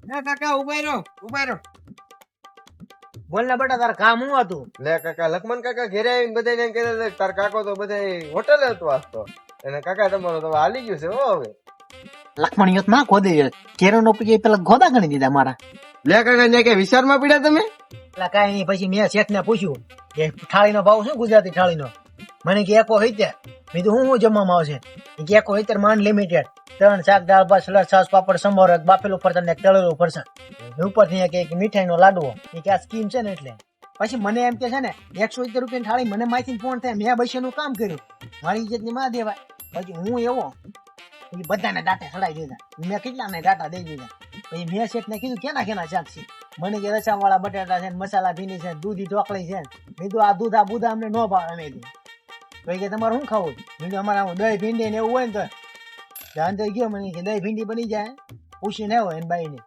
કાકા ઉભા રહો. બોલ ને બેટા તાર કામ શું હતું? લે કાકા લખમણ કાકા ઘેરે આવીને બધાને એમ કહેતા હતા, તાર કાકો તો બધા હોટલે હતો વાસતો. અને કાકા તમારો તો હાલી ગયું છે હો હવે. લખમણ યોત માં ખોદી કેરો નો પી પેલા ગોદા ગણી દીધા મારા. લે કાકા ત્યાં કે વિચારમાં પડ્યા તમે? એટલે કાંઈ નહીં. પછી મેં શેઠ ને પૂછ્યું કે થાળીનો ભાવ શું ગુજરાતી થાળીનો? મને કે એકો 70. મેં તો હું જમવામાં આવશે? એ કે એકો 70 માંડ લિમિટેડ. 3 શાક દાળ ભાત સલાડ છાસ પાપડ સંભાર બાફેલું ફરસાણ ને તળેલું ફરસાણ ઉપરથી કે મીઠાઈ નો લાડવો. એ કે આ સ્કીમ છે ને એટલે. પછી મને એમ કે છે ને 170 રૂપિયાની થાળી મને માહિતી ફોન થાય મેં બૈસાનું કામ કર્યું મારી ઇજ્જત ની માં દેવાય. પછી હું એવો પછી બધાને દાંતે સડાઈ દીધા. મેં કેટલાને દાંતા દઈ દીધા. પછી મેં શેઠ ને કીધું કેના શાક છે? મને કે રસા વાળા બટાટા છે મસાલા ભીંડી છે દૂધી ઢોકળી છે. મેં કીધું આ દૂધ આ બુધા અમને ન ભાવે. મેં કીધું પછી કે તમારે શું ખાવું? મેં કીધું અમારે દહીં ભીંડી ને એવું હોય ને તો ધ્યાન તો ગયો. મને કે દહીં ભીંડી બની જાય પૂછી ને હોય એને બાઈ ને.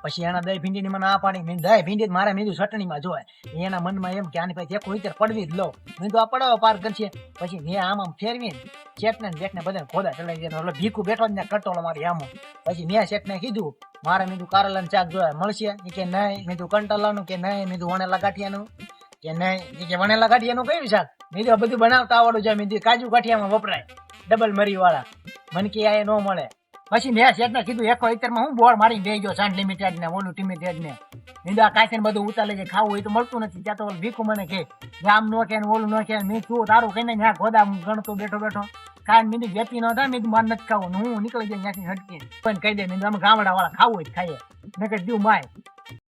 પછી એના દહીં ભીંડી ની મને આ પાણી મેં દહીં ભીંડી મારે મેં ચટણીમાં જોવાય. એના મનમાં એમ કે આની પાસે એક વિચાર પડવી જ લો. મેં તો આ પડાવો પાર કરશે. પછી મેં આમ ફેરવીને શેઠ ને બેઠ ને બધા ખોદા ચડાવી દીધા. એટલે ભીખું બેઠો જ ને કટોળો મારી આમો. પછી મેં શેઠ ને કીધું મારે મેં કારેલાનું શાક જોયા મળશે? કે નહીં. મેં કંટાલાનું કે નહીં. મેં વણેલા ગાંઠિયાનું કે નહીં. કે વણેલા ગાંઠિયાનું કયું શાક? મેં બધું બનાવતા આવડું છે. મેં કાજુ ગાંઠિયામાં વપરાય ડબલ મરી વાળા. મને કે આ ન મળે. પછી મેં શેઠ ને કીધું 170 માં હું બોર્ડ મારી દઈ ગયો સાંડ લિમિટેડ ને ઓલું લિમિટેડ ને. મેં આ કાંઈ બધું ઉતારે છે ખાવું હોય તો મળતું નથી. ત્યાં તો ભીખું મને કે આમ નો કે ઓલું નો કે. મેં તું તારું કહીને ત્યાં ગોદા ગણતો બેઠો કાંઈ મીંદી વેતી ન થાય. મેં માર નથી ખાવું. હું નીકળી જાય ત્યાંથી હટકી પણ કહી દે. મેં અમે ગામડા વાળા ખાવું હોય ખાઈએ. મેં કહી દઉં માય